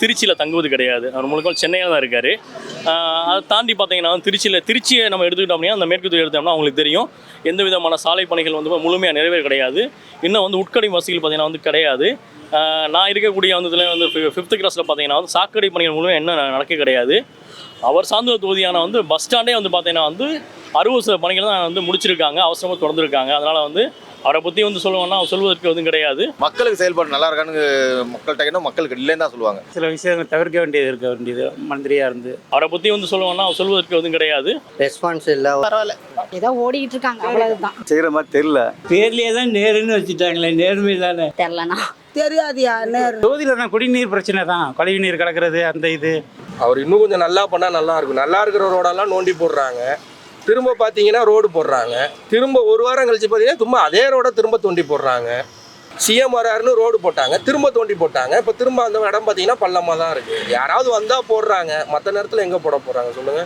திருச்சியில் தங்குவது கிடையாது. அவர் முழுக்க சென்னையில் தான் இருக்கார். அதை தாண்டி பார்த்தீங்கன்னா திருச்சியை நம்ம எடுத்துக்கிட்டோம் அப்படின்னா அந்த மேற்கு தொடர்ச்சி எடுத்தோம்னா அவங்களுக்கு தெரியும் எந்த விதமான சாலை பணிகள் வந்து முழுமையாக நிறைவேற கிடையாது. இன்னும் வந்து உட்கடை வசதிகள் பார்த்தீங்கன்னா வந்து கிடையாது. நான் இருக்கக்கூடிய இதில் வந்து 5th கிளாஸில் பார்த்தீங்கன்னா வந்து சாக்கடை பணிகள் முழுமையாக என்ன நடக்க கிடையாது. அவர் சார்ந்த தொகுதியான வந்து பஸ் ஸ்டாண்டே வந்து பார்த்தீங்கன்னா வந்து 60% பணிகள் தான் வந்து முடிச்சிருக்காங்க, அவசரமாக தொடர்ந்துருக்காங்க. அதனால் வந்து அவரை பற்றி வந்து சொல்லுவோம்னா சொல்வதற்கு எதுவும் கிடையாது. மக்களுக்கு செயல்பாடு நல்லா இருக்கான்னு மக்கள்கிட்ட கேட்டால் மக்களுக்கு இல்லைன்னு தான் சொல்லுவாங்க. சில விஷயங்கள் தவிர்க்க வேண்டியது மந்திரியாக இருந்து அவரை பற்றி வந்து சொல்லுவோம்னா சொல்வதற்கு எதுவும் கிடையாது. ரெஸ்பான்ஸ் இல்லை, பரவாயில்ல, ஏதோ ஓடிக்கிட்டு இருக்காங்க, அவ்வளவுதான். செய்கிற மாதிரி தெரியல. பேர்லேயே தான் நேருன்னு வச்சுட்டாங்களே, நேர்மை தானே தெரியலண்ணா. தெரியாதியா நேரு தொகுதியில் தான் குடிநீர் பிரச்சனை தான், கழிவு நீர் கலக்கிறது அந்த இது. அவர் இன்னும் கொஞ்சம் நல்லா பண்ணால் நல்லா இருக்கும். நல்லா இருக்கிற ரோடெல்லாம் நோண்டி போடுறாங்க, திரும்ப பார்த்தீங்கன்னா ரோடு போடுறாங்க, திரும்ப ஒரு வாரம் கழிச்சு பார்த்தீங்கன்னா திரும்ப அதே ரோடை திரும்ப தோண்டி போடுறாங்க. சிஎம் வராருன்னு ரோடு போட்டாங்க, திரும்ப தோண்டி போட்டாங்க, இப்போ திரும்ப அந்த இடம் பார்த்தீங்கன்னா பள்ளமாக தான் இருக்குது. யாராவது வந்தால் போடுறாங்க, மற்ற நேரத்தில் எங்கே போட போகிறாங்க சொல்லுங்கள்.